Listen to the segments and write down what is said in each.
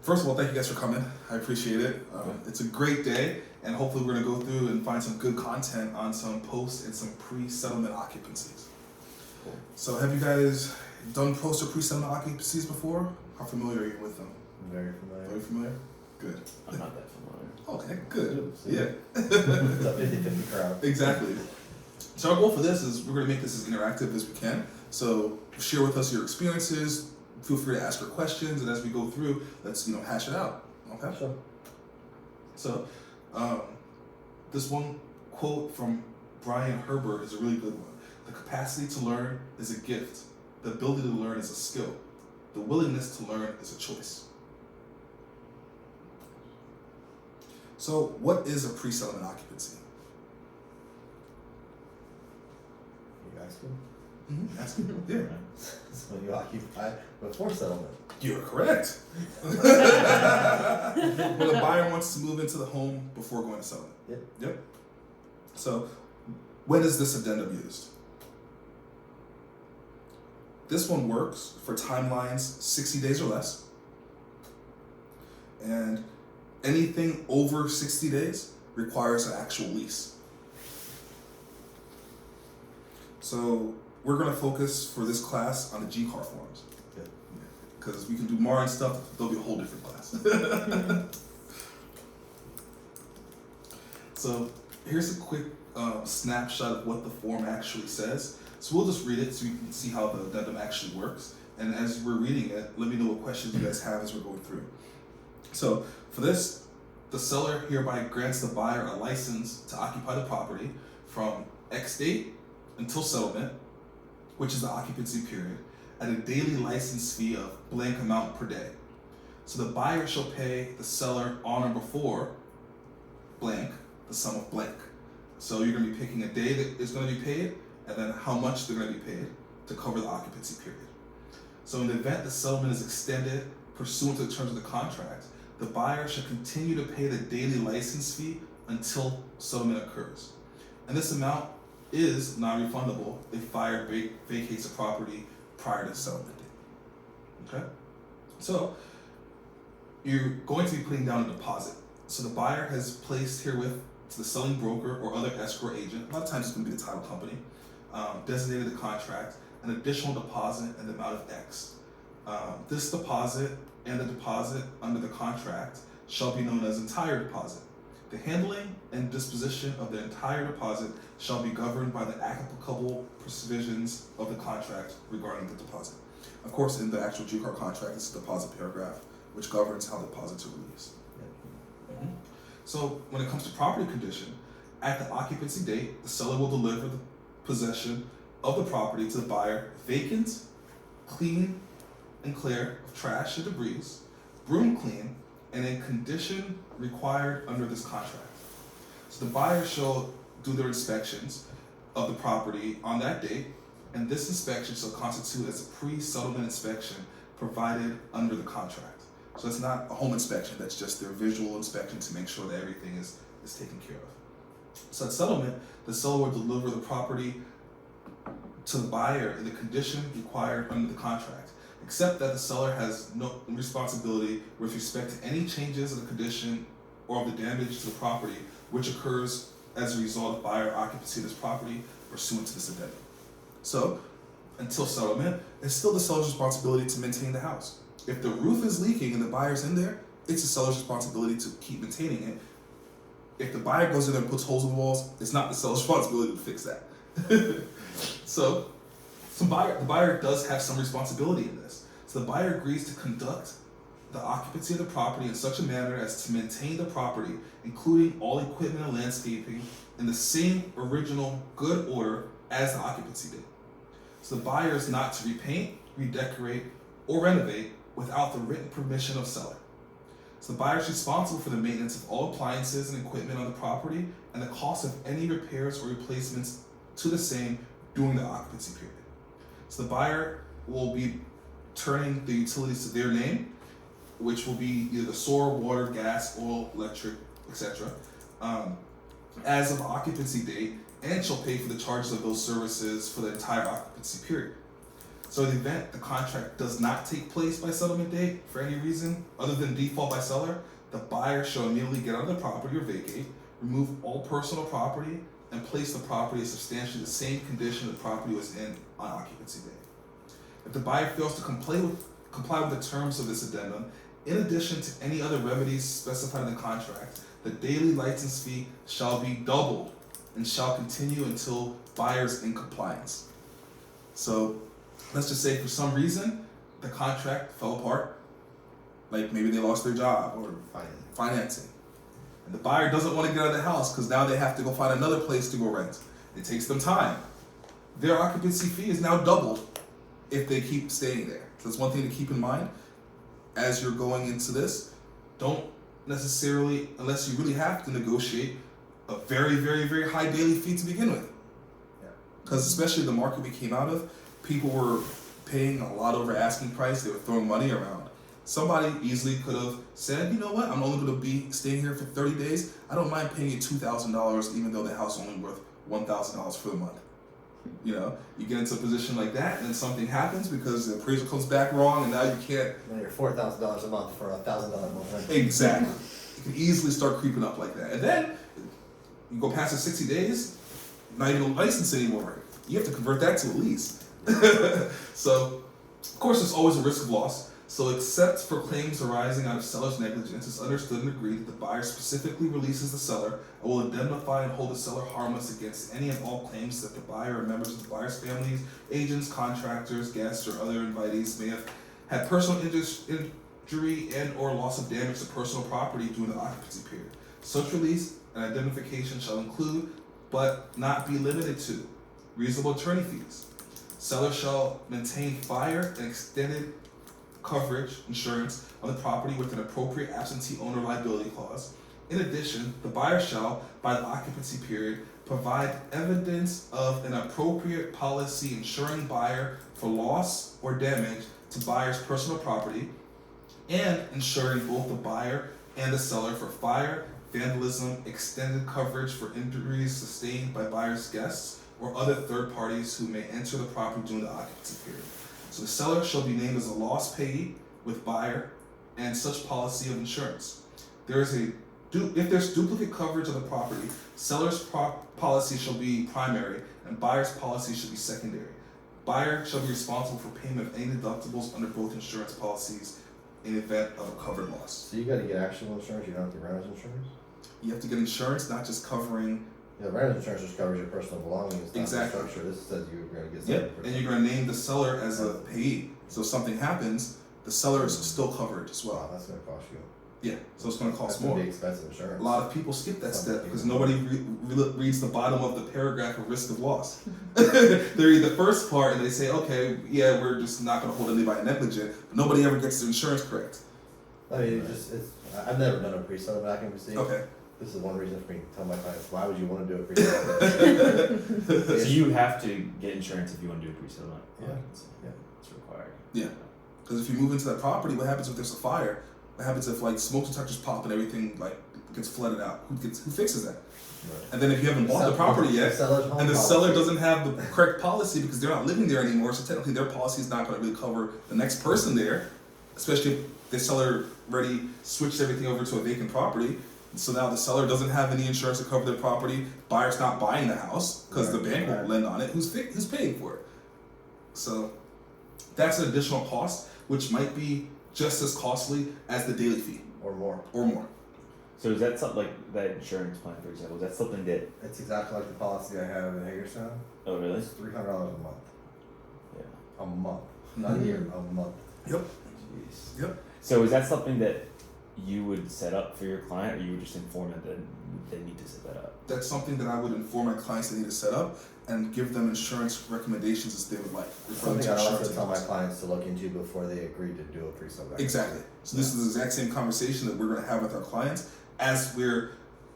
First of all, thank you guys for coming. I appreciate it. It's a great day, and hopefully we're going to go through and find some good content on some post and some pre-settlement occupancies. Cool. So have you guys done post or pre-settlement occupancies before? How familiar are you with them? Very familiar. Very familiar? Good. I'm not that familiar. Okay, good. So Yeah. It's a 50-50 crowd. Exactly. So our goal for this is we're going to make this as interactive as we can. So share with us your experiences. Feel free to ask your questions, and as we go through, let's hash it out. Okay. Sure. So, this one quote from Brian Herbert is a really good one. The capacity to learn is a gift. The ability to learn is a skill. The willingness to learn is a choice. So, what is a pre-settlement occupancy? You asking? Mm-hmm. Ask me. Yeah. So you occupy before settlement. You're correct. When a buyer wants to move into the home before going to settlement. Yep. So, when is this addendum used? This one works for timelines 60 days or less. And anything over 60 days requires an actual lease. So, we're going to focus for this class on the G-car forms. Because we can do more and stuff, there'll be a whole different class. So here's a quick snapshot of what the form actually says. So we'll just read it so you can see how the addendum actually works. And as we're reading it, let me know what questions you guys have as we're going through. So for this, the seller hereby grants the buyer a license to occupy the property from X date until settlement, which is the occupancy period, at a daily license fee of blank amount per day. So the buyer shall pay the seller on or before blank, the sum of blank. So you're going to be picking a day that is going to be paid, and then how much they're going to be paid to cover the occupancy period. So in the event the settlement is extended pursuant to the terms of the contract, the buyer shall continue to pay the daily license fee until settlement occurs. And this amount is non-refundable if buyer vacates a property prior to settlement date. Okay? So, you're going to be putting down a deposit. So the buyer has placed herewith to the selling broker or other escrow agent, a lot of times it's going to be the title company, designated the contract, an additional deposit in the amount of X. This deposit and the deposit under the contract shall be known as entire deposit. The handling and disposition of the entire deposit shall be governed by the applicable provisions of the contract regarding the deposit. Of course, in the actual G-car contract, it's a deposit paragraph, which governs how deposits are released. Mm-hmm. So, when it comes to property condition, at the occupancy date, the seller will deliver the possession of the property to the buyer vacant, clean and clear of trash and debris, broom clean, and in condition required under this contract. So the buyer shall do their inspections of the property on that date, and this inspection shall constitute as a pre-settlement inspection provided under the contract. So it's not a home inspection, that's just their visual inspection to make sure that everything is taken care of. So at settlement, the seller will deliver the property to the buyer in the condition required under the contract, except that the seller has no responsibility with respect to any changes in the condition or of the damage to the property which occurs as a result of buyer occupancy of this property pursuant to this addendum. So, until settlement, it's still the seller's responsibility to maintain the house. If the roof is leaking and the buyer's in there, it's the seller's responsibility to keep maintaining it. If the buyer goes in there and puts holes in the walls, it's not the seller's responsibility to fix that. So, the buyer does have some responsibility in this. So the buyer agrees to conduct the occupancy of the property in such a manner as to maintain the property, including all equipment and landscaping, in the same original good order as the occupancy date. So the buyer is not to repaint, redecorate, or renovate without the written permission of seller. So the buyer is responsible for the maintenance of all appliances and equipment on the property and the cost of any repairs or replacements to the same during the occupancy period. So the buyer will be turning the utilities to their name, which will be either the sewer, water, gas, oil, electric, etc., as of occupancy date, and shall pay for the charges of those services for the entire occupancy period. So in the event the contract does not take place by settlement date for any reason other than default by seller, the buyer shall immediately get out of the property or vacate, remove all personal property, and place the property in substantially the same condition the property was in on occupancy day. If the buyer fails to comply with the terms of this addendum, in addition to any other remedies specified in the contract, the daily license fee shall be doubled and shall continue until buyer's in compliance. So let's just say for some reason the contract fell apart, like maybe they lost their job or financing. And the buyer doesn't want to get out of the house because now they have to go find another place to go rent. It takes them time. Their occupancy fee is now doubled if they keep staying there. So that's one thing to keep in mind as you're going into this. Don't necessarily, unless you really have to, negotiate a very, very, very high daily fee to begin with. Because especially the market we came out of, people were paying a lot over asking price. They were throwing money around. Somebody easily could have said, you know what, I'm only going to be staying here for 30 days. I don't mind paying you $2,000 even though the house is only worth $1,000 for the month. You know, you get into a position like that and then something happens because the appraisal comes back wrong and now you can't. Now you're $4,000 a month for $1,000 a month. Exactly. It can easily start creeping up like that. And then you go past the 60 days, not even a license anymore. You have to convert that to a lease. So, of course, there's always a risk of loss. So, except for claims arising out of seller's negligence, it's understood and agreed that the buyer specifically releases the seller and will indemnify and hold the seller harmless against any and all claims that the buyer or members of the buyer's families, agents, contractors, guests, or other invitees may have had personal injury and or loss of damage to personal property during the occupancy period. Such release and indemnification shall include, but not be limited to, reasonable attorney fees. Seller shall maintain fire and extended coverage insurance on the property with an appropriate absentee owner liability clause. In addition, the buyer shall, by the occupancy period, provide evidence of an appropriate policy insuring buyer for loss or damage to buyer's personal property and insuring both the buyer and the seller for fire, vandalism, extended coverage for injuries sustained by buyer's guests or other third parties who may enter the property during the occupancy period. So the seller shall be named as a loss payee with buyer and such policy of insurance. If there's duplicate coverage of the property, seller's policy shall be primary and buyer's policy should be secondary. Buyer shall be responsible for payment of any deductibles under both insurance policies in the event of a covered loss. So you got to get actual insurance. You don't have to get renter's insurance. You have to get insurance, not just covering. Yeah, renter's insurance just covers your personal belongings. Exactly. Structure. This says you're going to get. Yep. And you're going to name the seller as a payee. So if something happens, the seller is still covered as well. Wow, that's going to cost you. Yeah. So it's going to cost that's more. Be expensive insurance. A lot of people skip that step because nobody reads the bottom of the paragraph of risk of loss. They read the first part and they say, okay, yeah, we're just not going to hold anybody negligent. But nobody ever gets the insurance correct. I mean, I've never done a pre-settlement occupancy. Okay. This is one reason for me to tell my clients, why would you want to do a pre-settlement? So you have to get insurance if you want to do a pre-settlement. Yeah. Yeah. It's required. Yeah. Because if you move into that property, what happens if there's a fire? What happens if like smoke detectors pop and everything like gets flooded out? Who fixes that? Right. And then if you haven't bought the property yet, and the seller doesn't have the correct policy because they're not living there anymore, so technically their policy is not going to really cover the next person there, especially if the seller already switched everything over to a vacant property. So now the seller doesn't have any insurance to cover their property. Buyer's not buying the house because the bank won't lend on it. Who's paying for it? So that's an additional cost, which might be just as costly as the daily fee. Or more. So is that something like that insurance plan, for example? Is that something that? It's exactly like the policy I have in Hagerstown. Oh, really? It's $300 a month. Yeah. A month. Not a year, a month. Yep. Jeez. Yep. So is that something that you would set up for your client, or you would just inform them that they need to set that up? That's something that I would inform my clients they need to set up and give them insurance recommendations as they would like. Something I also tell my clients to look into before they agree to do a pre-settlement. Exactly. So this is the exact same conversation that we're going to have with our clients as we're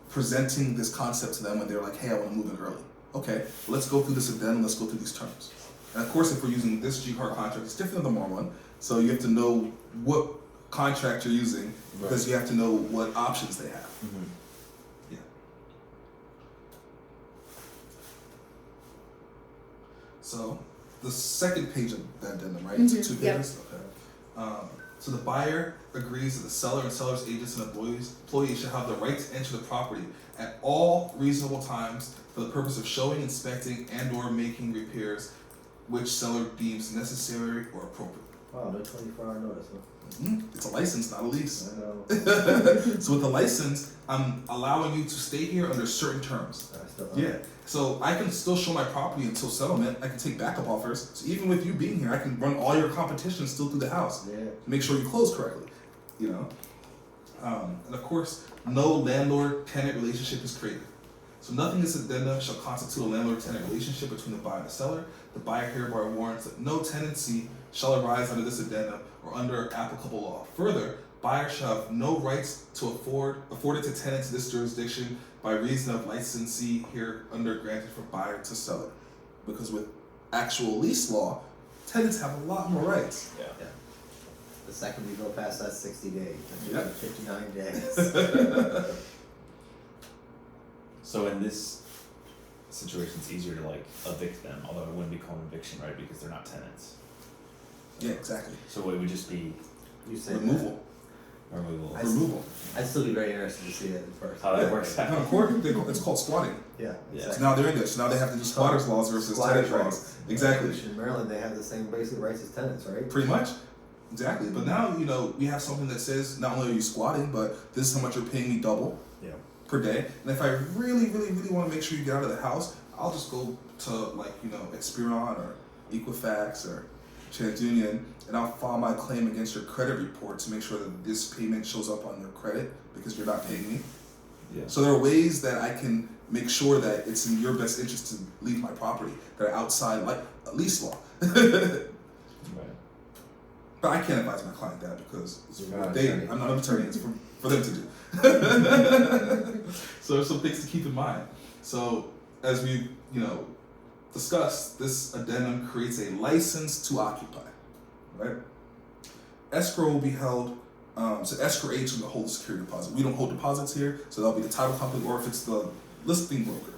presenting this concept to them when they're like, hey, I want to move in early. Okay, well, let's go through this addendum, let's go through these terms. And of course, if we're using this G-Card contract, it's different than the MOR one. So you have to know what contract you're using because you have to know what options they have. Mm-hmm. Yeah. So the second page of that addendum, right? It's Mhm, two yep. pages. Okay. So the buyer agrees that the seller and seller's agents and employees should have the right to enter the property at all reasonable times for the purpose of showing, inspecting, and/or making repairs which seller deems necessary or appropriate. Wow, no 24-hour notice, huh? It's a license, not a lease. I know. So with the license, I'm allowing you to stay here under certain terms. I still Yeah. So I can still show my property until settlement. I can take backup offers. So even with you being here, I can run all your competition still through the house. Yeah. To make sure you close correctly. You know? And of course, no landlord-tenant relationship is created. So nothing in this addendum shall constitute a landlord-tenant relationship between the buyer and the seller. The buyer hereby warrants that no tenancy shall arise under this addendum or under applicable law. Further, buyers shall have no rights to afforded to tenants in this jurisdiction by reason of licensee here under granted from buyer to seller. Because with actual lease law, tenants have a lot more rights. Yeah. Yeah. The second we go past that 60 days, Yep. 59 days. So in this situation, it's easier to like evict them, although it wouldn't be called eviction, right? Because they're not tenants. Yeah, exactly. So it would just be You say Removal. removal. Removal. I'd still be very interested to see that in person. How that works out. No, in court, it's called squatting. Yeah, Yeah. So exactly. now they're in there. So now they have to do squatters laws versus Squatters tenant rights. laws. Exactly. Which in Maryland, they have the same basic rights as tenants, right? Pretty much. Exactly. But now, we have something that says not only are you squatting, but this is how much you're paying me double Yeah. per day. And if I really, really, really want to make sure you get out of the house, I'll just go to Experian or Equifax or TransUnion, and I'll file my claim against your credit report to make sure that this payment shows up on your credit because you're not paying me. Yeah. So there are ways that I can make sure that it's in your best interest to leave my property that are outside lease law. Right. But I can't advise my client that because You're not an they, attorney. I'm not an attorney, it's for them to do. So there's some things to keep in mind. So as we, discussed, this addendum creates a license to occupy, right? Escrow will be held, so escrow agent will hold the security deposit. We don't hold deposits here, so that'll be the title company or if it's the listing broker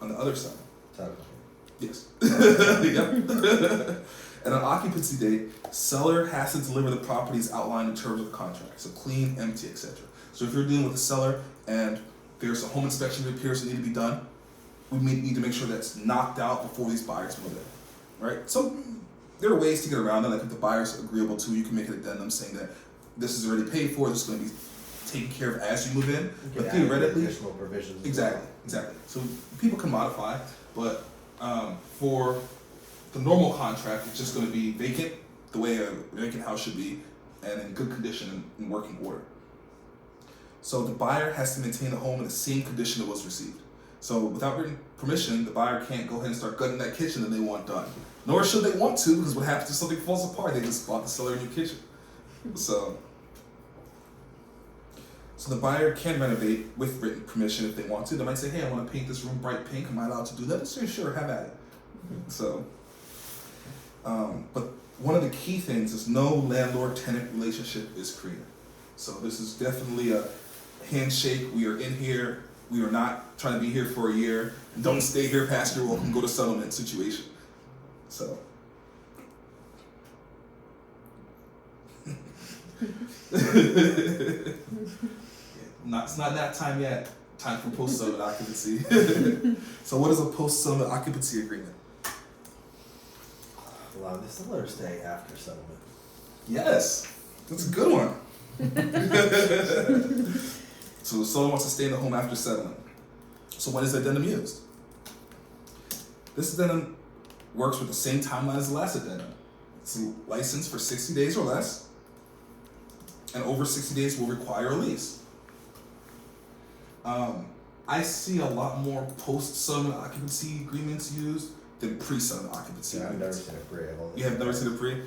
on the other side. Title Yes. Yep. At an occupancy date, seller has to deliver the properties outlined in terms of the contract. So clean, empty, etc. So if you're dealing with a seller and there's a home inspection repairs that need to be done, we need to make sure that's knocked out before these buyers move in. Right? So there are ways to get around that. Like if the buyer's agreeable to, you can make an addendum saying that this is already paid for, this is going to be taken care of as you move in. But theoretically, additional provisions. exactly. So people can modify, but for the normal contract, it's just going to be vacant, the way a vacant house should be, and in good condition and in working order. So the buyer has to maintain the home in the same condition it was received. So without written permission, the buyer can't go ahead and start gutting that kitchen that they want done. Nor should they want to, because what happens if something falls apart? They just bought the seller a new kitchen. So the buyer can renovate with written permission if they want to. They might say, hey, I want to paint this room bright pink. Am I allowed to do that? Say, sure, have at it. So, but one of the key things is no landlord-tenant relationship is created. So this is definitely a handshake. We are in here. We are not trying to be here for a year. Don't stay here past your welcome. Go to settlement situation. So. It's not that time yet. Time for post-settlement occupancy. So what is a post-settlement occupancy agreement? Allow the seller to stay after settlement. Yes, that's a good one. So the seller wants to stay in the home after settlement. So when is the addendum used? This addendum works with the same timeline as the last addendum. It's licensed for 60 days or less, and over 60 days will require a lease. I see a lot more post-settlement occupancy agreements used than pre-settlement occupancy Yeah, I've never agreements. seen a pre. You have never seen a pre?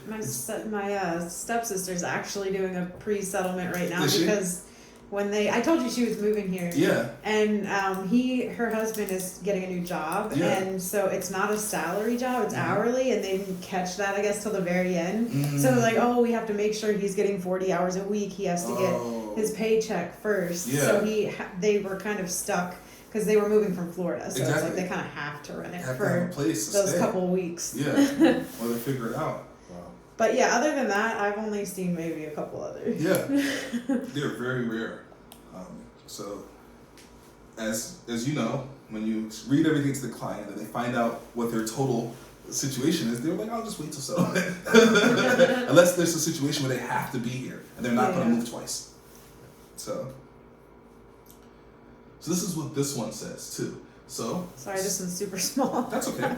My stepsister's actually doing a pre-settlement right now Is she? because when I told you she was moving here. Yeah. And her husband is getting a new job, Yeah. and so it's not a salary job; it's Mhm. hourly, and they didn't catch that, I guess, till the very end. Mm. So like, oh, we have to make sure he's getting 40 hours a week. He has to get Oh. his paycheck first. Yeah. So they were kind of stuck because they were moving from Florida, so it's like Exactly. they kind of have to rent it Have to have a for place to those stay. couple weeks. Yeah, while they figure it out. Wow. But yeah, other than that, I've only seen maybe a couple others. Yeah, they're very rare. So, as you know, when you read everything to the client and they find out what their total situation is, they're like, "I'll just wait till settlement," unless there's a situation where they have to be here and they're not going to move twice. So this is what this one says too. So Sorry, this one's super small. that's okay.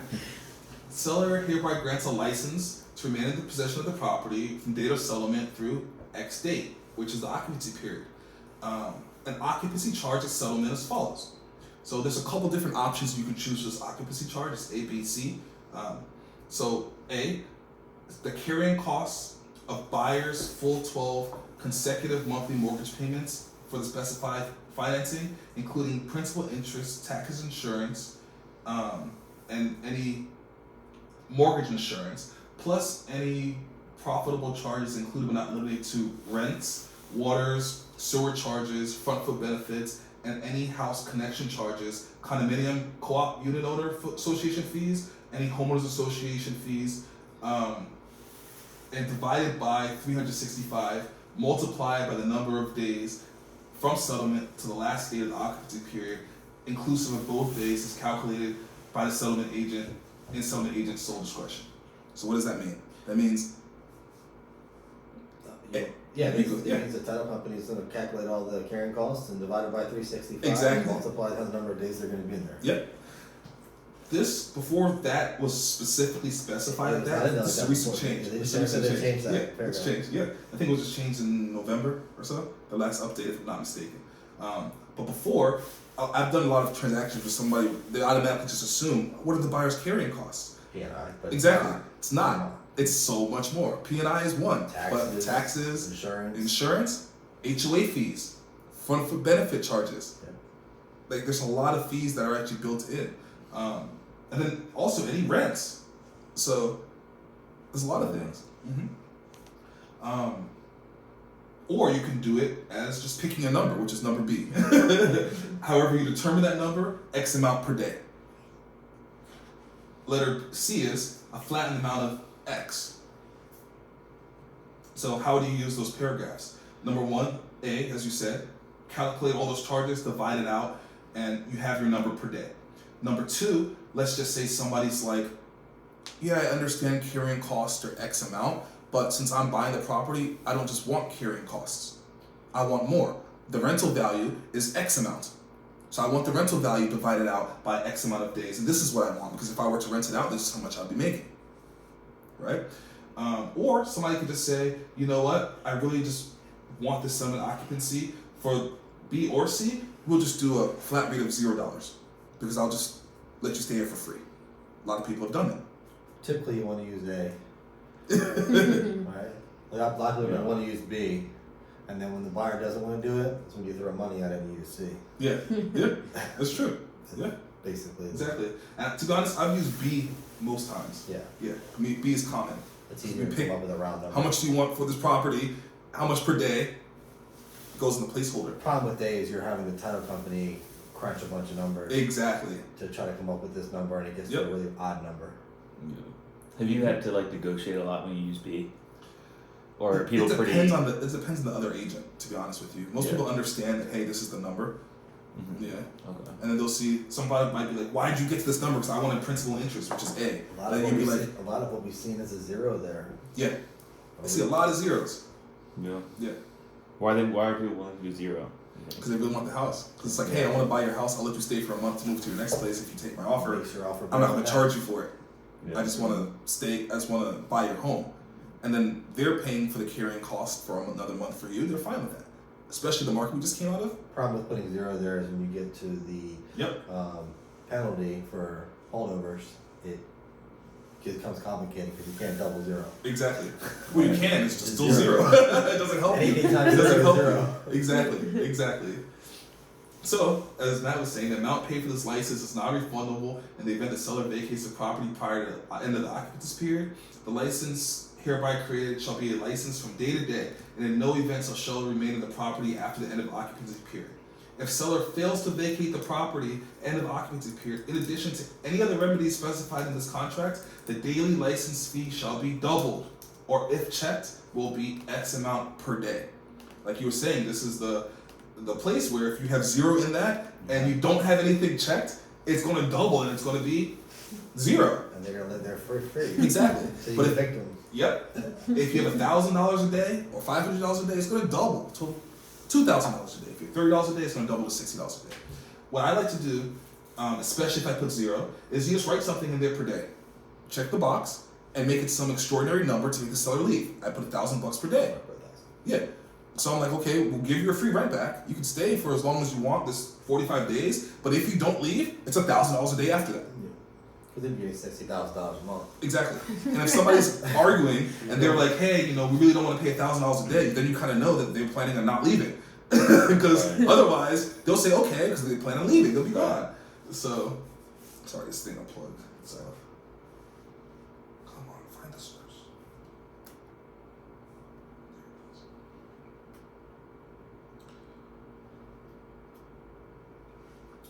Seller hereby grants a license to remain in the possession of the property from date of settlement through X date, which is the occupancy period. An occupancy charge at settlement as follows. So there's a couple different options you can choose for this occupancy charge. It's A, B, C. So A, the carrying costs of buyer's full 12 consecutive monthly mortgage payments for the specified financing, including principal, interest, taxes, insurance, and any mortgage insurance, plus any profitable charges included but not limited to rents, waters, sewer charges, front foot benefits, and any house connection charges, condominium co-op unit owner association fees, any homeowners association fees, and divided by 365, multiplied by the number of days from settlement to the last day of the occupancy period, inclusive of both days, is calculated by the settlement agent in settlement agent's sole discretion. So what does that mean? That means Yeah, it means, Yeah. it means the title company is gonna calculate all the carrying costs and divide it by 365. Exactly. And multiply the number of days they're gonna be in there. Yep. This, before that was specifically specified at I that, didn't know this is that a recent before. change. They This is said a recent they change. changed that Yeah, it's paragraph. changed. Yeah, I think it was just changed in November or so, the last update if I'm not mistaken. But before, I've done a lot of transactions with somebody, they automatically just assume, what are the buyer's carrying costs? P&I, but Exactly. it's It's not. It's so much more. P&I is one, but Taxes, taxes, insurance. insurance, HOA fees, front foot benefit charges. Yeah. Like there's a lot of fees that are actually built in, and then also any rents. So there's a lot of things. Or you can do it as just picking a number, which is number B. However you determine that number, X amount per day. Letter C is a flattened amount of X. So how do you use those paragraphs? Number one, A, as you said, calculate all those charges, divide it out, and you have your number per day. Number two, let's just say somebody's like, yeah, I understand carrying costs are X amount, but since I'm buying the property, I don't just want carrying costs. I want more. The rental value is X amount. So I want the rental value divided out by X amount of days, and this is what I want, because if I were to rent it out, this is how much I'd be making, right? Or somebody could just say, you know what, I really just want this settlement occupancy for B or C, we'll just do a flat rate of $0, because I'll just let you stay here for free. A lot of people have done that. Typically you wanna use A, right? Like, a lot of people wanna use B, and then when the buyer doesn't wanna do it, it's when you throw money at it and you use C. Yeah, yeah, that's true. Yeah, Basically. exactly. And to be honest, I've used B most times. Yeah, Yeah, I mean, B is common. it's easier to pick- come up with a round number. How much do you want for this property? How much per day? Goes in the placeholder. Problem with A is you're having the title company crunch a bunch of numbers Exactly. to try to come up with this number, and it gets to a Yep. really odd number. Have you had to like negotiate a lot when you use B? Or are people it pretty? depends on it depends on the other agent, to be honest with you. Most Yeah. people understand that, hey, this is the number. Mhm. Yeah. Okay. And then they'll see somebody might be like, why did you get to this number? Because I wanted principal and interest, which is A. A lot And of then what you'd be we've like, seen, a lot of what we've seen is a zero there. yeah, I see a lot of zeros. Yeah. Yeah. Why are people willing to do 0? Because they really want the house. Because it's like, hey, I want to buy your house. I'll let you stay for a month to move to your next place if you take my offer. Makes your offer I'm not better going to than charge you for it. Yeah. I just want to stay. I just want to buy your home, and then they're paying for the carrying cost for another month for you. They're fine with that, especially the market we just came out of. that. Problem with putting zero there is when you get to the Yep. penalty for holdovers, it becomes complicated because you can't double zero. Exactly. Well, you can. It's just still Zero. zero. It doesn't help you. Anytime It doesn't zero help is zero. you. Exactly. Exactly. So, as Matt was saying, the amount paid for this license is not refundable in the event the seller vacates the property prior to the end of the occupancy period. The license hereby created shall be a license from day to day, and in no event shall remain in the property after the end of the occupancy period. If seller fails to vacate the property end of occupancy period, in addition to any other remedies specified in this contract, the daily license fee shall be doubled, or if checked, will be X amount per day. Like you were saying, this is the place where if you have zero in that and you don't have anything checked, it's going to double and it's going to be zero. And they're gonna live there for free. Exactly. So you But evict them. Yep. If you have $1,000 a day or $500 a day, it's going to double to $2,000 a day. If you have $30 a day, it's going to double to $60 a day. What I like to do, especially if I put zero, is you just write something in there per day. Check the box and make it some extraordinary number to make the seller leave. I put $1,000 per day. Yeah. So I'm like, okay, we'll give you a free rent back. You can stay for as long as you want, this 45 days. But if you don't leave, it's $1,000 a day after that. Because they'd be getting $60,000 a month. Exactly. And if somebody's arguing and they're like, hey, we really don't want to pay $1,000 a day, then you kind of know that they're planning on not leaving. Because otherwise, they'll say okay, because they plan on leaving. They'll be gone. So, sorry, this thing unplugged itself. Come on, find the source.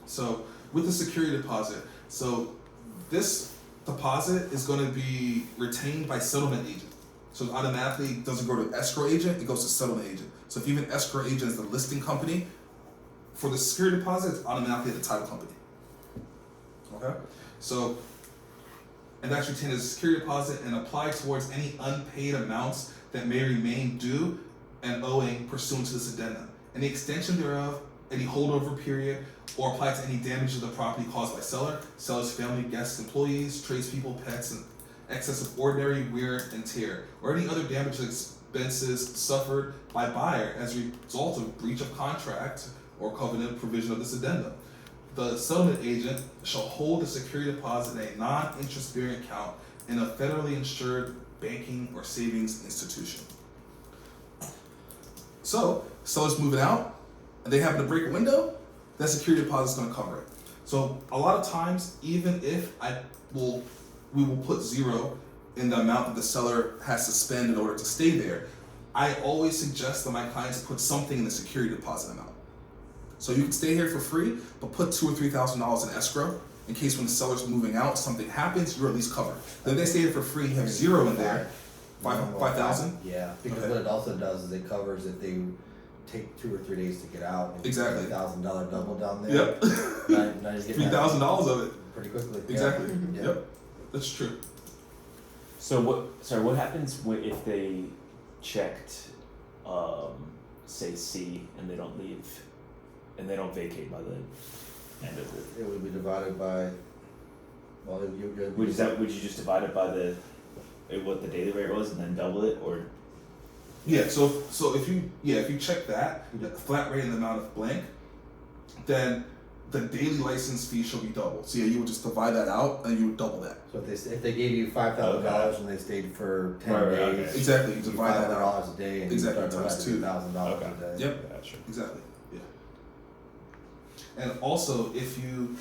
So, with the security deposit, so this deposit is going to be retained by settlement agent. So it automatically doesn't go to escrow agent, it goes to settlement agent. So if you have an escrow agent as the listing company, for the security deposit, it's automatically at the title company. Okay? So, and that's retained as a security deposit and applied towards any unpaid amounts that may remain due and owing pursuant to this addendum. Any extension thereof, any holdover period, or apply to any damage to the property caused by seller, seller's family, guests, employees, tradespeople, pets, and excess of ordinary wear and tear, or any other damage or expenses suffered by buyer as a result of breach of contract or covenant provision of this addendum. The settlement agent shall hold the security deposit in a non-interest bearing account in a federally insured banking or savings institution. So, seller's moving out, and they happen to break a window, that security deposit is going to cover it. So a lot of times, even if we will put zero in the amount that the seller has to spend in order to stay there, I always suggest that my clients put something in the security deposit amount. So you can stay here for free, but put $2,000 or $3,000 in escrow in case when the seller's moving out, something happens, you're at least covered. Then they stay here for free, you have zero in there, 5,000. Yeah, because Okay. what it also does is it covers if they take 2 or 3 days to get out. And Exactly. $1,000 double down there. Yep. Now you get $3,000 of it. pretty quickly. Exactly. Yeah. Yep. That's true. So what happens if they checked, say C, and they don't leave, and they don't vacate by the end of it? It would be divided by. Well, Would you just divide it by what the daily rate was and then double it, or? Yeah, so if you check that, the flat rate and the amount of blank, then the daily license fee shall be doubled. So yeah, you would just divide that out and you would double that. So if they gave you $5,000 and they stayed for 10 Right, days, okay. Exactly, you divide that out. $500 a day, and Exactly, you start times dividing two. $2,000 Okay. a day. Yep. Gotcha. Exactly. Yeah. And also, if you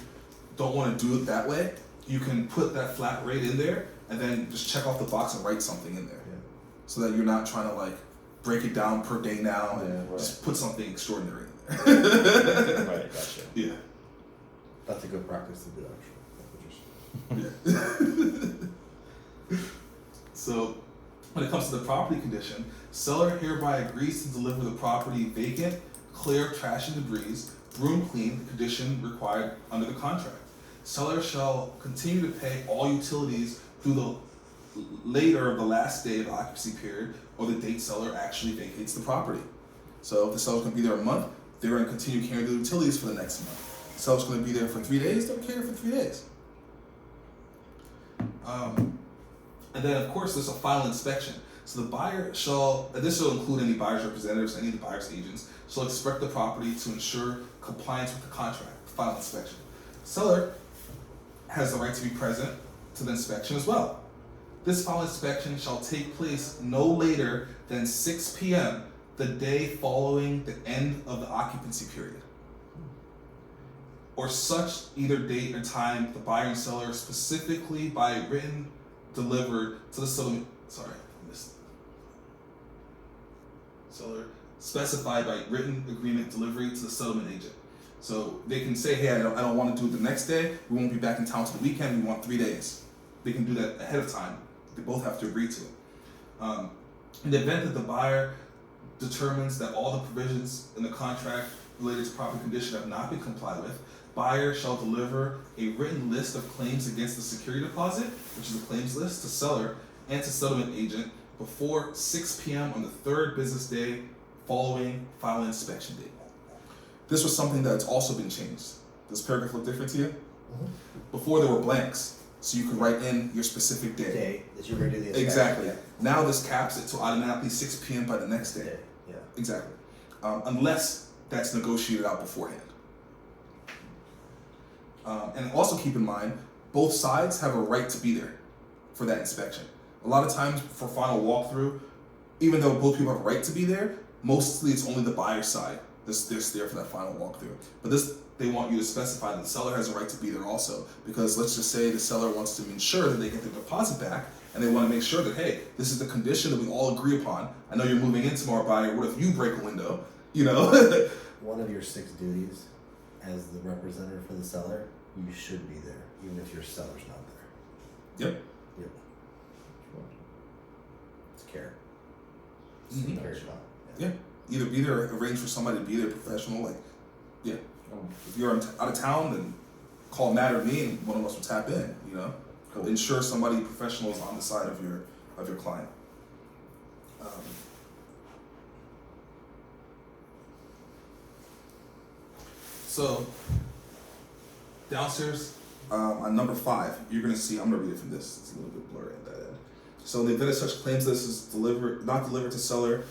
don't want to do it that way, you can put that flat rate in there and then just check off the box and write something in there, Yeah. so that you're not trying to break it down per day now and Yeah, right. just put something extraordinary in there. Right, gotcha. Yeah. That's a good practice to do, actually. Yeah. So, when it comes to the property condition, seller hereby agrees to deliver the property vacant, clear of trash and debris, broom clean, the condition required under the contract. Seller shall continue to pay all utilities through the later of the last day of the occupancy period or the date seller actually vacates the property. So if the seller's going to be there a month, they're going to continue carrying the utilities for the next month. The seller's going to be there for 3 days, they'll carry it for 3 days. And then of course there's a final inspection. So the buyer shall, and this will include any buyer's representatives, any of the buyer's agents, shall inspect the property to ensure compliance with the contract, final inspection. Seller has the right to be present to the inspection as well. This final inspection shall take place no later than 6 p.m. the day following the end of the occupancy period, or such either date or time the buyer and seller specifically by written delivered to the settlement. Seller specified by written agreement delivery to the settlement agent. So they can say, hey, I don't want to do it the next day. We won't be back in town till the weekend. We want 3 days. They can do that ahead of time. They both have to agree to it. In the event that the buyer determines that all the provisions in the contract related to property condition have not been complied with, buyer shall deliver a written list of claims against the security deposit, which is a claims list, to seller and to settlement agent before 6 p.m. on the third business day following final inspection date. This was something that's also been changed. Does paragraph look different to you? Mm-hmm. Before there were blanks, so you could write in your specific day. Day that you're going to do the inspection. Exactly. Now this caps it to automatically 6 p.m. by the next day. Yeah. Exactly. Unless that's negotiated out beforehand. And also keep in mind, both sides have a right to be there for that inspection. A lot of times for final walkthrough, even though both people have a right to be there, mostly it's only the buyer's side that's there for that final walkthrough. But this, they want you to specify that the seller has a right to be there also, because let's just say the seller wants to ensure that they get their deposit back, and they want to make sure that, hey, this is the condition that we all agree upon. I know you're moving in tomorrow, buyer. What if you break a window? You know? One of your 6 duties as the representative for the seller, you should be there, even if your seller's not there. Yep. Yep. It's care. Mhm. Care's not. Yeah. Either arrange for somebody to be there, professional, like, yeah. If you're out of town, then call Matt or me, and one of us will tap in. You know, Cool. ensure somebody professional is on the side of your client. So downstairs on number 5, you're gonna see. I'm gonna read it from this. It's a little bit blurry at that end. So in the event of such claims list is not delivered to seller,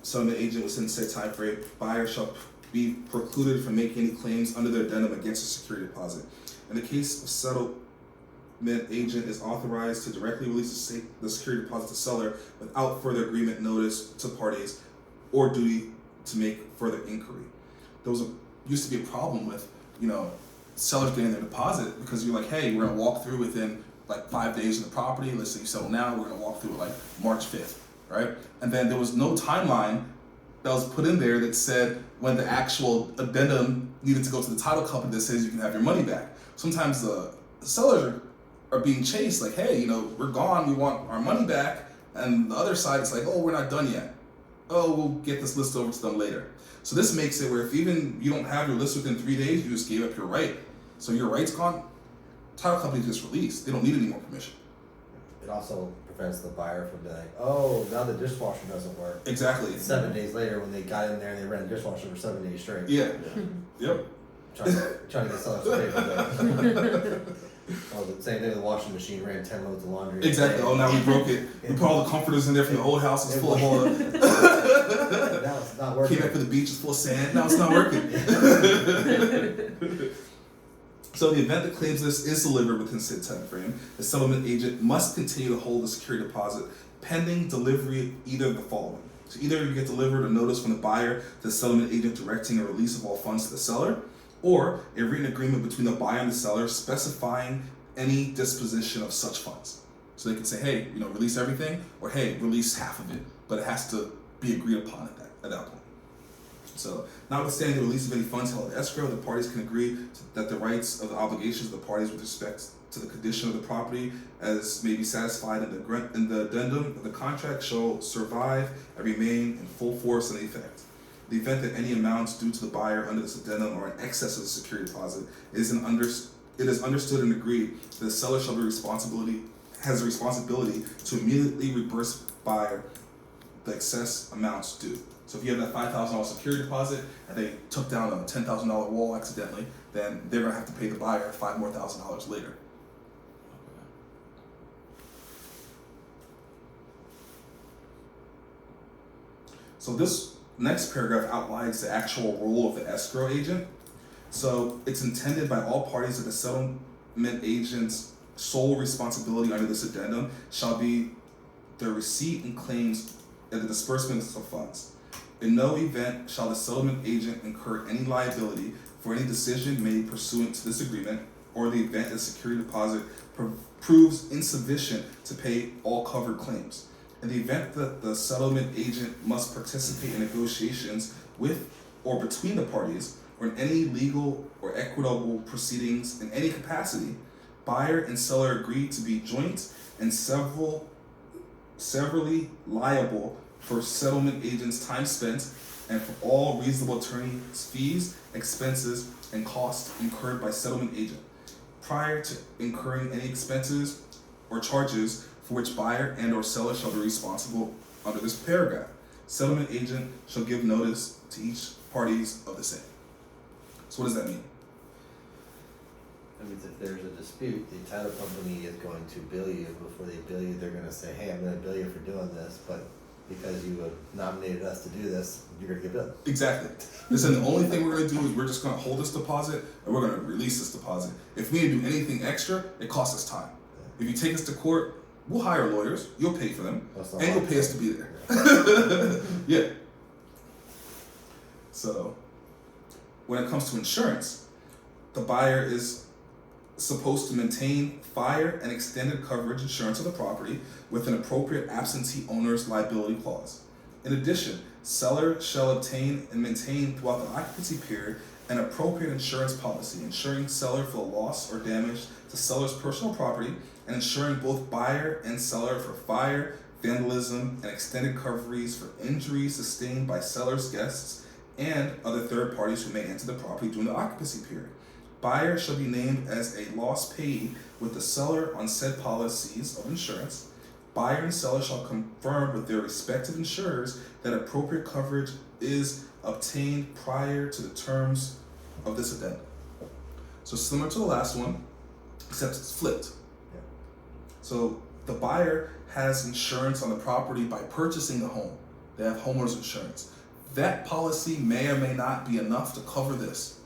settlement agent within said time frame, buyer shall be precluded from making any claims under their addendum against a security deposit. In the case of settlement agent is authorized to directly release the security deposit to seller without further agreement notice to parties or duty to make further inquiry. There used to be a problem with, sellers getting their deposit because you're like, hey, we're gonna walk through within like 5 days of the property. Let's say you settle now, we're gonna walk through it like March 5th, right? And then there was no timeline that was put in there that said when the actual addendum needed to go to the title company that says you can have your money back. Sometimes the sellers are being chased like, hey, we're gone, we want our money back. And the other side is like, oh, we're not done yet. Oh, we'll get this list over to them later. So this makes it where if even you don't have your list within 3 days, you just gave up your right. So your right's gone, title company just released. They don't need any more permission. It also prevents the buyer from being like, oh, now the dishwasher doesn't work. Exactly. 7 days later, when they got in there, they ran the dishwasher for 7 days straight. Yeah. Yep. Trying to get sellers to pay. Well, the same thing with the washing machine, ran 10 loads of laundry. Exactly. Oh, now we broke it. We put all the comforters in there from the old house. It's full of all the... Now it's not working. Came back from the beach, it's full of sand. Now it's not working. So in the event the claims list is delivered within said time frame, the settlement agent must continue to hold the security deposit pending delivery of either of the following. So either you get delivered a notice from the buyer to the settlement agent directing a release of all funds to the seller, or a written agreement between the buyer and the seller specifying any disposition of such funds. So they can say, hey, release everything, or hey, release half of it, but it has to be agreed upon at that point. So, notwithstanding the release of any funds held in escrow, the parties can agree that the rights of the obligations of the parties with respect to the condition of the property as may be satisfied in the addendum of the contract shall survive and remain in full force and effect. In the event that any amounts due to the buyer under this addendum are in excess of the security deposit, it is understood and agreed that the seller has a responsibility to immediately reimburse buyer the excess amounts due. So if you have that $5,000 security deposit and they took down a $10,000 wall accidentally, then they're gonna have to pay the buyer $5,000 more later. So this next paragraph outlines the actual role of the escrow agent. So it's intended by all parties that the settlement agent's sole responsibility under this addendum shall be the receipt and claims and the disbursement of funds. In no event shall the settlement agent incur any liability for any decision made pursuant to this agreement, or the event that security deposit proves insufficient to pay all covered claims. In the event that the settlement agent must participate in negotiations with or between the parties, or in any legal or equitable proceedings in any capacity, buyer and seller agree to be joint and severally liable for settlement agent's time spent and for all reasonable attorney's fees, expenses, and costs incurred by settlement agent, prior to incurring any expenses or charges for which buyer and or seller shall be responsible under this paragraph. Settlement agent shall give notice to each parties of the same. So what does that mean? That means if there's a dispute, the title company is going to bill you. Before they bill you, they're gonna say, hey, I'm gonna bill you for doing this, but because you have nominated us to do this, you're gonna get billed. Exactly. Listen, the only thing we're gonna do is we're just gonna hold this deposit and we're gonna release this deposit. If we need to do anything extra, it costs us time. If you take us to court, we'll hire lawyers, you'll pay for them, That's not and you'll my pay us to fault. be there. Yeah. So, when it comes to insurance, the buyer is supposed to maintain fire and extended coverage insurance of the property with an appropriate absentee owner's liability clause. In addition, seller shall obtain and maintain throughout the occupancy period an appropriate insurance policy, insuring seller for the loss or damage to seller's personal property and insuring both buyer and seller for fire, vandalism, and extended coverage for injuries sustained by seller's guests and other third parties who may enter the property during the occupancy period. Buyer shall be named as a loss paid with the seller on said policies of insurance. Buyer and seller shall confirm with their respective insurers that appropriate coverage is obtained prior to the terms of this addendum. So similar to the last one, except it's flipped. Yeah. So the buyer has insurance on the property by purchasing the home. They have homeowners insurance. That policy may or may not be enough to cover this.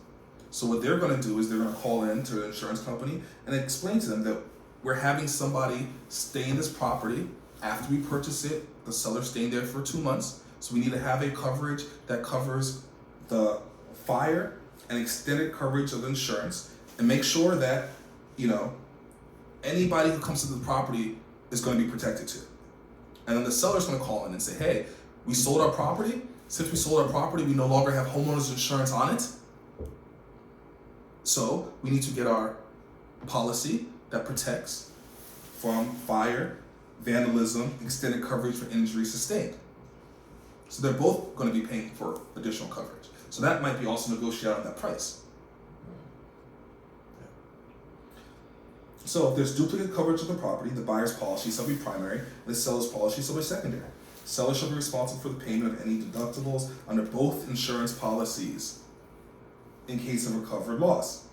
So what they're going to do is they're going to call in to the insurance company and explain to them that we're having somebody stay in this property after we purchase it. The seller's staying there for 2 months. So we need to have a coverage that covers the fire and extended coverage of the insurance, and make sure that, you know, anybody who comes to the property is going to be protected too. And then the seller's going to call in and say, hey, we sold our property. Since we sold our property, we no longer have homeowners insurance on it. So we need to get our policy that protects from fire, vandalism, extended coverage for injury sustained. So they're both going to be paying for additional coverage. So that might be also negotiated on that price. So if there's duplicate coverage of the property, the buyer's policy shall be primary, and the seller's policy shall be secondary. Seller shall be responsible for the payment of any deductibles under both insurance policies in case of a covered loss.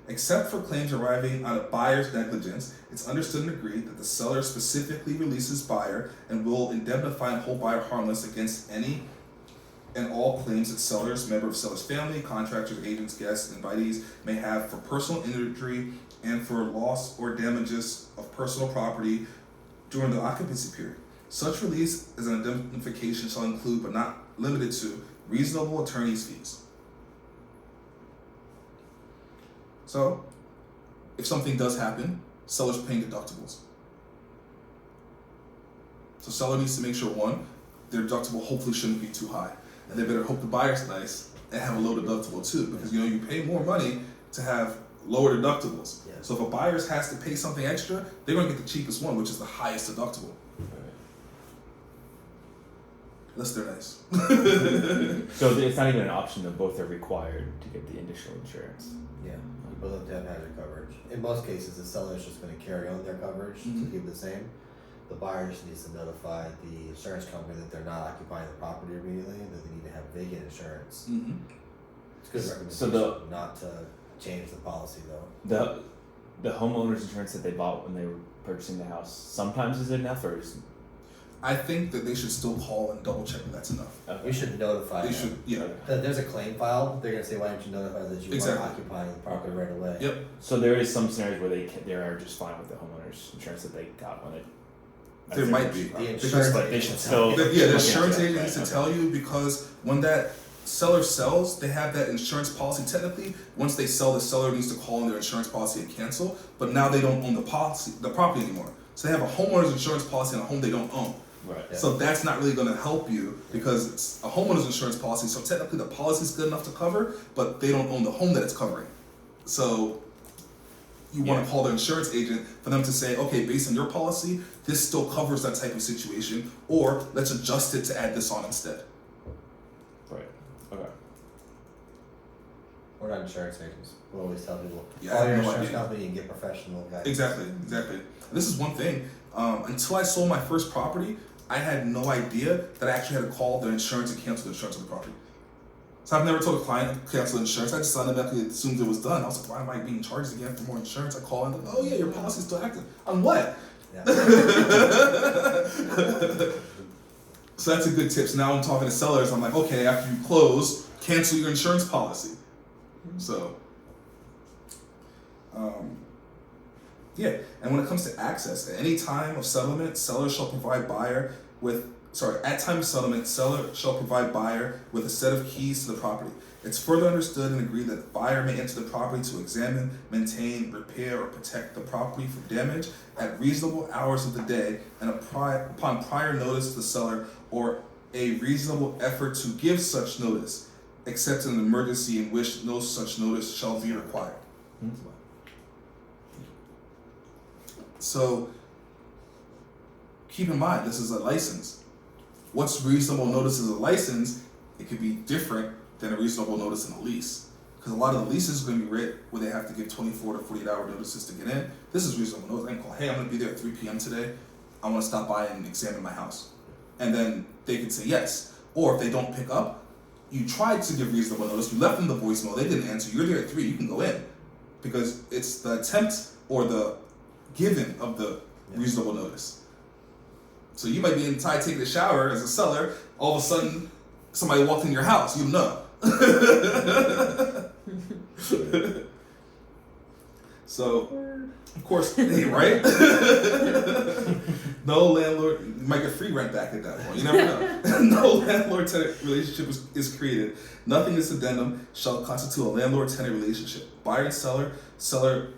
Except for claims arising out of buyer's negligence, it's understood and agreed that the seller specifically releases buyer and will indemnify and hold buyer harmless against any and all claims that sellers, member of seller's family, contractors, agents, guests, and invitees may have for personal injury and for loss or damages of personal property during the occupancy period. Such release as an indemnification shall include, but not limited to, reasonable attorney's fees. So, if something does happen, seller's paying deductibles. So seller needs to make sure, one, their deductible hopefully shouldn't be too high. And they better hope the buyer's nice and have a low deductible too, because you know you pay more money to have lower deductibles. Yeah. So if a buyer's has to pay something extra, they're gonna get the cheapest one, which is the highest deductible. Unless they're nice. So it's not even an option, though both are required to get the additional insurance. Yeah, you both have to have hazard coverage. In most cases, the seller is just gonna carry on their coverage to Mhm. keep it the same. The buyer just needs to notify the insurance company that they're not occupying the property immediately, and that they need to have vacant insurance. Mm-hmm. It's a good recommendation So not to change the policy though. The homeowner's insurance that they bought when they were purchasing the house sometimes is enough, or is I think that they should still call and double check that that's enough. We should notify They them. should, yeah. There's a claim file, they're gonna say, why don't you notify that you Exactly. are occupying the property right away? Yep. So there is some scenarios where they are just fine with the homeowner's insurance that they got when they. There might be. The Because insurance but they agent should will still- tell you. Yeah, the Okay. insurance Yeah, agent right, needs to okay. tell you, because when that seller sells, they have that insurance policy. Technically, once they sell, the seller needs to call in their insurance policy and cancel. But now they don't own the property anymore. So they have a homeowner's insurance policy on a home they don't own. Right. Yeah. So that's not really going to help you because it's a homeowner's insurance policy. So technically the policy's good enough to cover, but they don't own the home that it's covering. So you want to call the insurance agent for them to say, okay, based on your policy, this still covers that type of situation, or let's adjust it to add this on instead. Right. Okay. We're not insurance agents. We always tell people, Yeah, I call have your no insurance idea. company and get professional guidance. Exactly. This is one thing. Until I sold my first property, I had no idea that I actually had to call the insurance and cancel the insurance on the property. So I've never told a client to cancel insurance. I just automatically assumed it was done. I was like, why am I being charged again for more insurance? I call and like, oh yeah, your policy's still active. On what? Yeah. So that's a good tip. So now I'm talking to sellers. I'm like, okay, after you close, cancel your insurance policy. So, yeah. And when it comes to access, at any time of settlement, seller shall provide buyer with. At time of settlement, seller shall provide buyer with a set of keys to the property. It's further understood and agreed that buyer may enter the property to examine, maintain, repair, or protect the property from damage at reasonable hours of the day and upon prior notice to the seller or a reasonable effort to give such notice, except in an emergency in which no such notice shall be required. So keep in mind, this is a license. What's reasonable notice as a license, it could be different than a reasonable notice in a lease. Because a lot of the leases are going to be written where they have to give 24 to 48 hour notices to get in. This is reasonable notice. I can call, hey, I'm going to be there at 3 p.m. today. I want to stop by and examine my house. And then they can say yes. Or if they don't pick up, you tried to give reasonable notice, you left them the voicemail, they didn't answer, you're there at 3, you can go in. Because it's the attempt or the giving of the reasonable notice. So you might be inside taking a shower as a seller, all of a sudden somebody walked in your house, you know. So, of course, right? No landlord, you might get free rent back at that point, you never know. No landlord-tenant relationship is created. Nothing in this addendum shall constitute a landlord-tenant relationship. Buyer and seller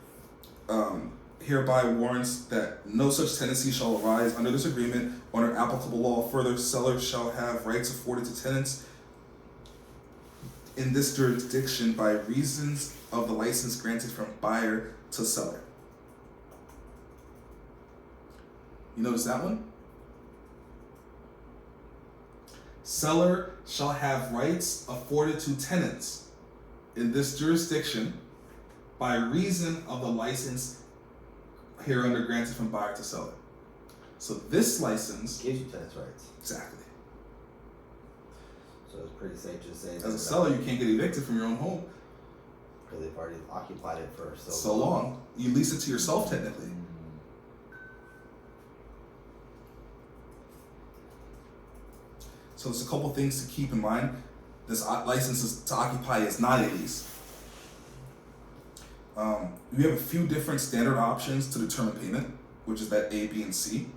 hereby warrants that no such tenancy shall arise under this agreement or under applicable law. Further, seller shall have rights afforded to tenants in this jurisdiction by reasons of the license granted from buyer to seller. You notice that one? Seller shall have rights afforded to tenants in this jurisdiction by reason of the license hereunder granted from buyer to seller. So this license Gives you tenants' rights. exactly. So it's pretty safe to say As a seller, you can't get evicted from your own home because they've already occupied it for so long. You lease it to yourself technically. So there's a couple things to keep in mind. This license to occupy is not a lease. We have a few different standard options to determine payment, which is that A, B, and C.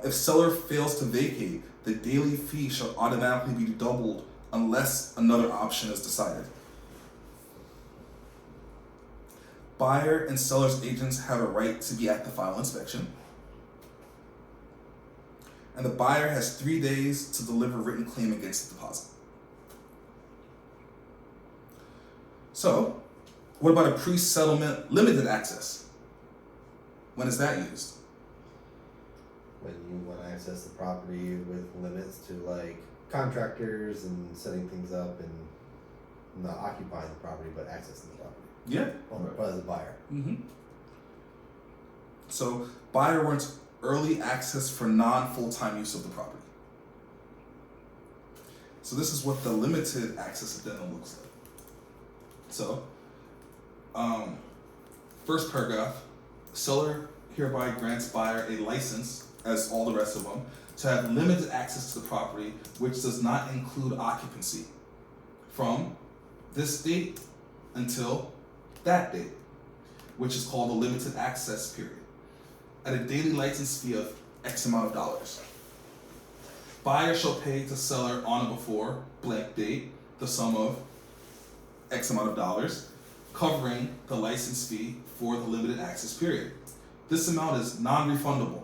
If seller fails to vacate, the daily fee shall automatically be doubled unless another option is decided. Buyer and seller's agents have a right to be at the final inspection. And the buyer has 3 days to deliver written claim against the deposit. So, what about a pre-settlement limited access? When is that used? when you want to access the property with limits to like contractors and setting things up and not occupying the property but accessing the property. Yeah. Or as a buyer. Mm-hmm. So buyer wants early access for non-full-time use of the property. So this is what the limited access addendum looks like. So, first paragraph, seller hereby grants buyer a license, as all the rest of them, to have limited access to the property, which does not include occupancy, from this date until that date, which is called a limited access period, at a daily license fee of X amount of dollars. Buyer shall pay to seller on or before blank date the sum of X amount of dollars, covering the license fee for the limited access period. This amount is non-refundable.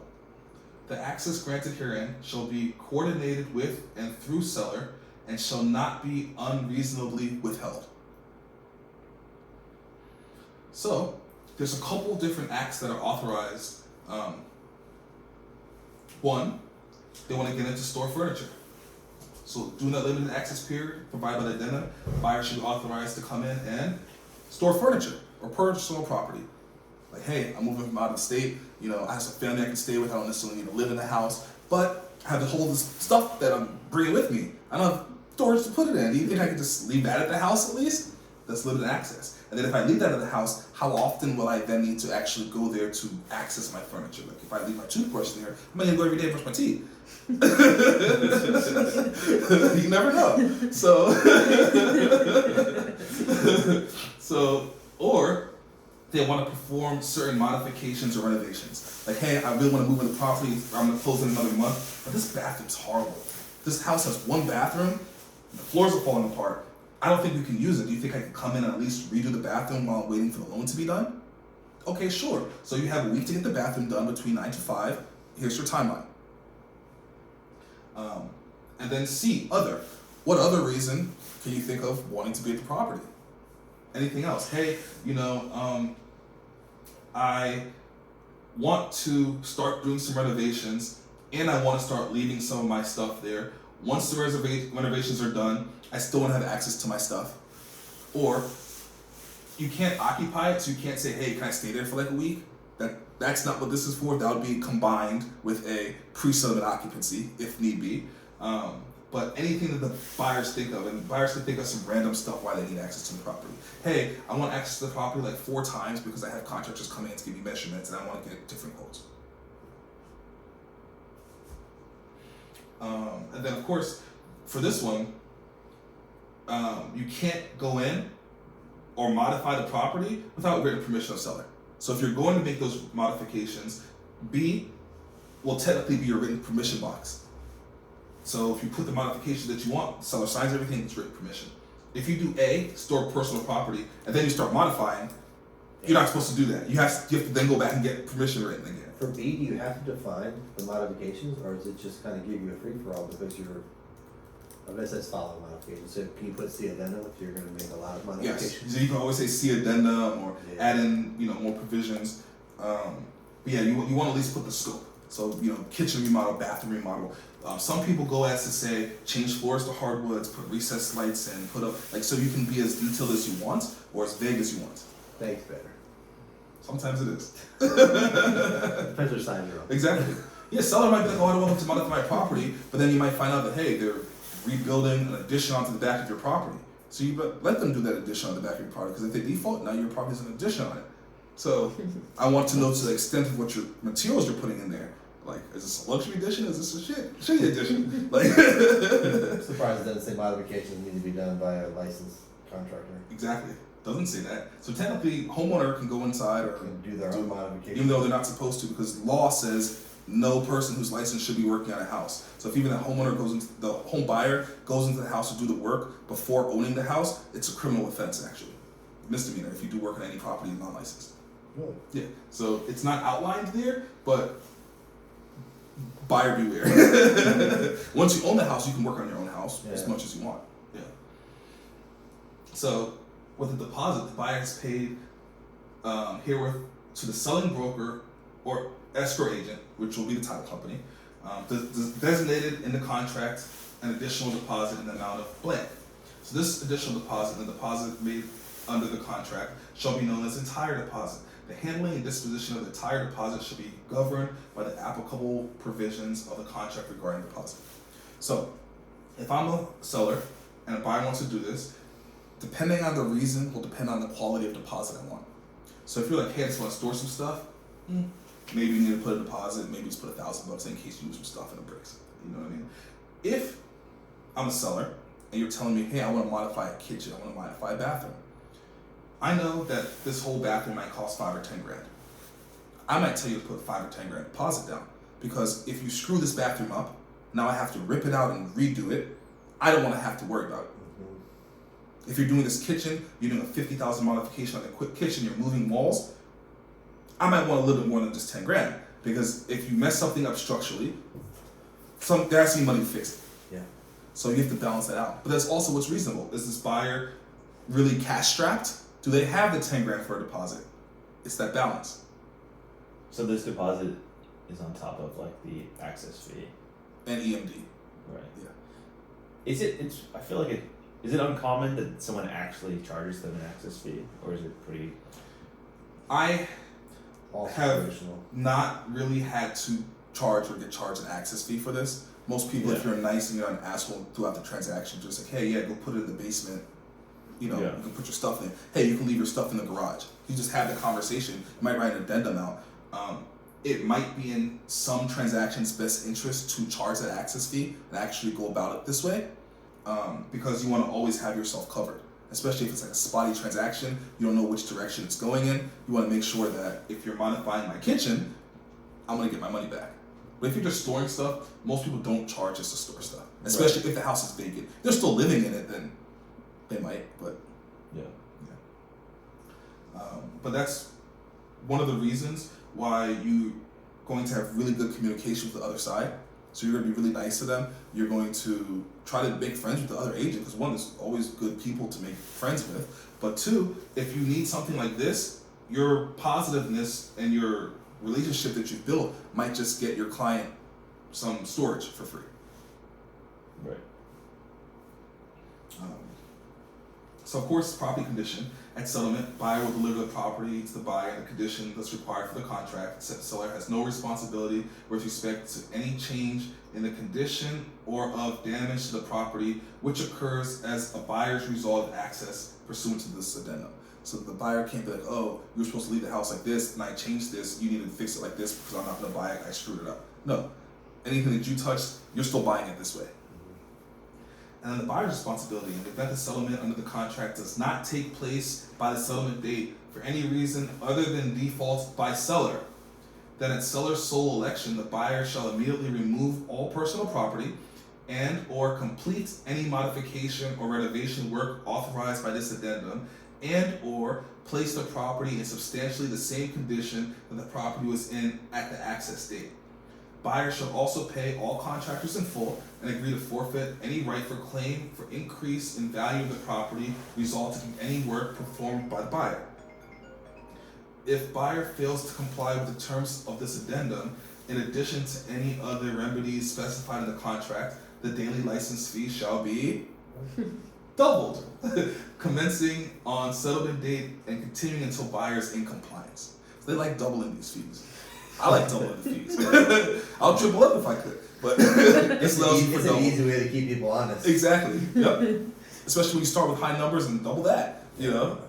The access granted herein shall be coordinated with and through seller and shall not be unreasonably withheld. So, there's a couple different acts that are authorized. One, they want to get into store furniture. So, during that limited access period provided by the addendum, buyers should be authorized to come in and store furniture or personal property. Like, hey, I'm moving from out of state. You know, I have some family I can stay with. I don't necessarily need to live in the house, but I have to hold this stuff that I'm bringing with me. I don't have storage to put it in. Do you think I can just leave that at the house at least? That's limited access. And then if I leave that at the house, how often will I then need to actually go there to access my furniture? Like if I leave my toothbrush there, I'm gonna go every day and brush my teeth. You never know. Or they want to perform certain modifications or renovations. Like, hey, I really want to move in the property, or I'm going to close in another month, but this bathroom's horrible. This house has one bathroom, the floors are falling apart. I don't think we can use it. Do you think I can come in and at least redo the bathroom while I'm waiting for the loan to be done? Okay, sure. So you have a week to get the bathroom done between 9 to 5. Here's your timeline. And then C, other. What other reason can you think of wanting to be at the property? Anything else? Hey, I want to start doing some renovations and I want to start leaving some of my stuff there. Once the renovations are done, I still want to have access to my stuff. Or you can't occupy it, so you can't say, hey, can I stay there for like a week? That's not what this is for. That would be combined with a pre-settlement occupancy, if need be. But anything that the buyers think of, and buyers can think of some random stuff why they need access to the property. Hey, I want access to the property like 4 times because I have contractors coming in to give me measurements and I want to get different quotes. And then of course, for this one, you can't go in or modify the property without written permission of seller. So if you're going to make those modifications, B will technically be your written permission box. So if you put the modification that you want, the seller signs everything, it's written permission. If you do A, store personal property, and then you start modifying, you're not supposed to do that. You have to then go back and get permission written again. For B, do you have to define the modifications, or is it just kind of give you a free-for-all because you're, I guess that's following modifications. So can you put C addendum if you're going to make a lot of modifications? Yes, so you can always say C addendum or add in, more provisions. But yeah, you want to at least put the scope. So, kitchen remodel, bathroom remodel. Some people go as to say, change floors to hardwoods, put recessed lights in, put up, so you can be as detailed as you want or as vague as you want. Thanks, better. Sometimes it is. Depends which side you're on. Exactly. Yeah, seller might be like, oh, I don't want them to modify my property, but then you might find out that, hey, they're rebuilding an addition onto the back of your property. So you let them do that addition on the back of your property, because if they default, now your property has an addition on it. So I want to know to the extent of what your materials you're putting in there. Like, is this a luxury edition? Is this a shitty edition? I'm surprised it doesn't say modifications need to be done by a licensed contractor. Exactly. Doesn't say that. So technically, homeowner can go inside or Can do their own modifications. even though they're not supposed to, because law says no person who's licensed should be working on a house. So if even the home buyer goes into the house to do the work before owning the house, it's a criminal offense actually. Misdemeanor if you do work on any property non-licensed. Really? Yeah. So it's not outlined there, but buyer beware. Once you own the house, you can work on your own house as much as you want. Yeah. So with the deposit, the buyer has paid herewith to the selling broker or escrow agent, which will be the title company, designated in the contract an additional deposit in the amount of blank. So this additional deposit, the deposit made under the contract, shall be known as entire deposit. The handling and disposition of the entire deposit should be governed by the applicable provisions of the contract regarding deposit. So, if I'm a seller and a buyer wants to do this, depending on the reason will depend on the quality of deposit I want. So if you're like, hey, I just want to store some stuff, maybe you need to put a deposit, maybe just put $1,000 in case you lose some stuff and it breaks. You know what I mean? If I'm a seller and you're telling me, hey, I want to modify a kitchen, I want to modify a bathroom, I know that this whole bathroom might cost $5 or $10 grand. I might tell you to put $5 or $10 grand deposit down, because if you screw this bathroom up, now I have to rip it out and redo it. I don't want to have to worry about it. Mm-hmm. If you're doing this kitchen, you're doing a $50,000 modification on a quick kitchen, you're moving walls, I might want a little bit more than just $10 grand. Because if you mess something up structurally, there has to be money to fix it. Yeah. So you have to balance that out. But that's also what's reasonable. Is this buyer really cash strapped? Do they have the 10 grand for a deposit? It's that balance. So this deposit is on top of like the access fee, And EMD. right? Yeah. I feel like is it uncommon that someone actually charges them an access fee, or is it pretty? I All have situational. not really had to charge or get charged an access fee for this. Most people, if Yeah. you're nice and you're not an asshole throughout the transaction, just like, hey, yeah, go put it in the basement. You know, Yeah. you can put your stuff in. Hey, you can leave your stuff in the garage. You just have the conversation. You might write an addendum out. It might be in some transactions' best interest to charge that access fee and actually go about it this way, because you want to always have yourself covered. Especially if it's like a spotty transaction, you don't know which direction it's going in. You want to make sure that if you're modifying my kitchen, I'm gonna get my money back. But if you're just storing stuff, most people don't charge us to store stuff. Especially if the house is vacant. If they're still living in it, then they might, but Yeah. but that's one of the reasons why you're going to have really good communication with the other side. So you're going to be really nice to them. You're going to try to make friends with the other agent, because one, there's always good people to make friends with. But two, if you need something like this, your positiveness and your relationship that you've built might just get your client some storage for free. Right. So of course, property condition. At settlement, buyer will deliver the property to the buyer in the condition that's required for the contract. Seller has no responsibility with respect to any change in the condition or of damage to the property which occurs as a buyer's resolved access pursuant to this addendum. So the buyer can't be like, oh, you were supposed to leave the house like this and I changed this, you need to fix it like this because I'm not going to buy it, I screwed it up. No. Anything that you touched, you're still buying it this way. And then the buyer's responsibility in the event the settlement under the contract does not take place by the settlement date for any reason other than default by seller, then at seller's sole election, the buyer shall immediately remove all personal property and or complete any modification or renovation work authorized by this addendum and or place the property in substantially the same condition that the property was in at the access date. Buyer shall also pay all contractors in full and agree to forfeit any right for claim for increase in value of the property resulting from any work performed by the buyer. If buyer fails to comply with the terms of this addendum, in addition to any other remedies specified in the contract, the daily license fee shall be doubled, commencing on settlement date and continuing until buyer is in compliance. So they like doubling these fees. I like doubling the fees. I'll triple up if I could, but it's It's an easy way to keep people honest. Exactly. Yep. Especially when you start with high numbers and double that, you know.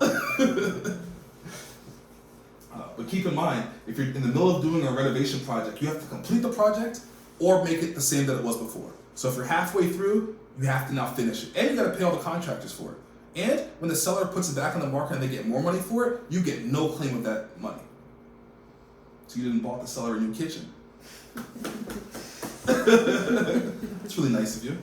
But keep in mind, if you're in the middle of doing a renovation project, you have to complete the project or make it the same that it was before. So if you're halfway through, you have to now finish it, and you got to pay all the contractors for it. And when the seller puts it back on the market and they get more money for it, you get no claim of that money. So you didn't bought the seller a new kitchen. That's really nice of you.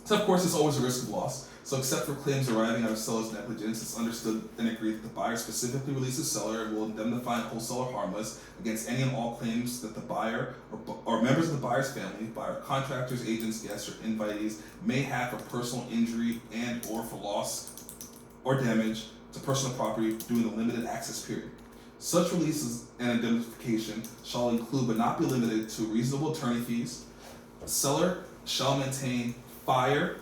So of course, there's always a risk of loss. So except for claims arising out of seller's negligence, it's understood and agreed that the buyer specifically releases seller and will indemnify and hold seller harmless against any and all claims that the buyer or members of the buyer's family, buyer contractors, agents, guests, or invitees may have for personal injury and or for loss or damage to personal property during the limited access period. Such releases and indemnification shall include but not be limited to reasonable attorney fees. A seller shall maintain fire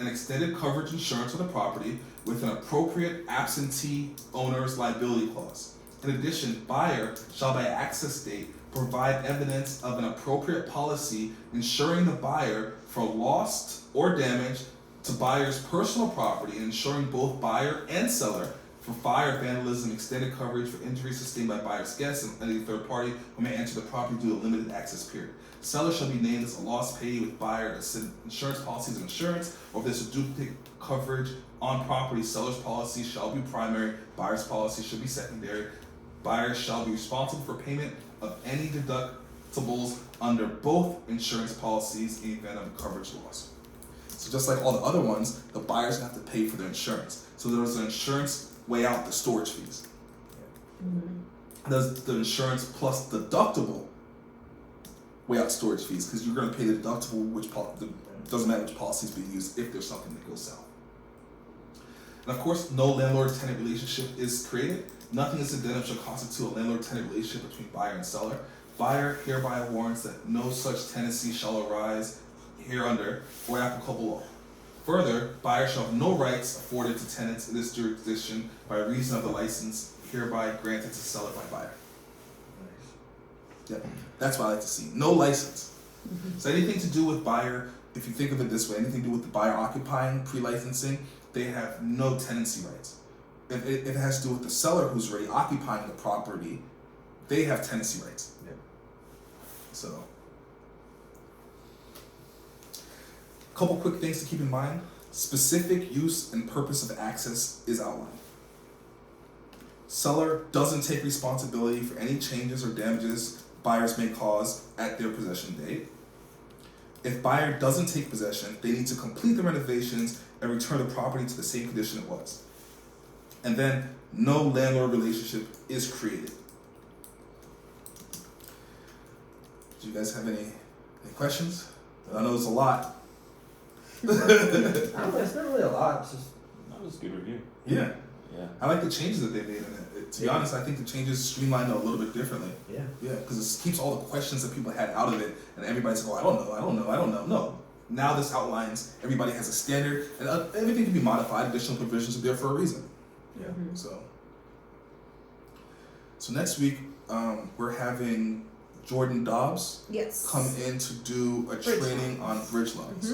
and extended coverage insurance for the property with an appropriate absentee owner's liability clause. In addition, buyer shall by access date provide evidence of an appropriate policy insuring the buyer for loss or damage to buyer's personal property and insuring both buyer and seller for fire, vandalism, extended coverage for injuries sustained by buyer's guests and any third party who may enter the property due to a limited access period. Seller shall be named as a loss payee with buyer to send insurance policies of insurance, or if there's a duplicate coverage on property, seller's policy shall be primary, buyer's policy should be secondary. Buyer shall be responsible for payment of any deductibles under both insurance policies in the event of a coverage loss. So just like all the other ones, the buyer's gonna have to pay for their insurance. So there's an insurance way out the storage fees. Does the insurance plus deductible weigh out storage fees? Because you're going to pay the deductible, doesn't matter which policy is being used if there's something that goes south. And of course, no landlord-tenant relationship is created. Nothing incidental shall constitute a landlord-tenant relationship between buyer and seller. Buyer hereby warrants that no such tenancy shall arise hereunder or applicable law. Further, buyer shall have no rights afforded to tenants in this jurisdiction by reason of the license hereby granted to seller by buyer. Yep, that's what I like to see. No license. So anything to do with buyer, if you think of it this way, anything to do with the buyer occupying pre-licensing, they have no tenancy rights. If it has to do with the seller who's already occupying the property, they have tenancy rights. Yep. So, a couple quick things to keep in mind. Specific use and purpose of access is outlined. Seller doesn't take responsibility for any changes or damages buyers may cause at their possession date. If buyer doesn't take possession, they need to complete the renovations and return the property to the same condition it was. And then no landlord relationship is created. Do you guys have any questions? I know it's a lot. I don't know, it's not really a lot. It's just That was a good review. Yeah. Yeah. I like the changes that they made in it. To be honest, I think the changes streamlined it a little bit differently. yeah. Yeah, because it keeps all the questions that people had out of it, and everybody's like, oh, I don't know. No. Now this outlines, everybody has a standard, and everything can be modified. Additional provisions are there for a reason. Yeah, so next week, we're having Jordan Dobbs Yes. come in to do a Bridge training on bridge loans.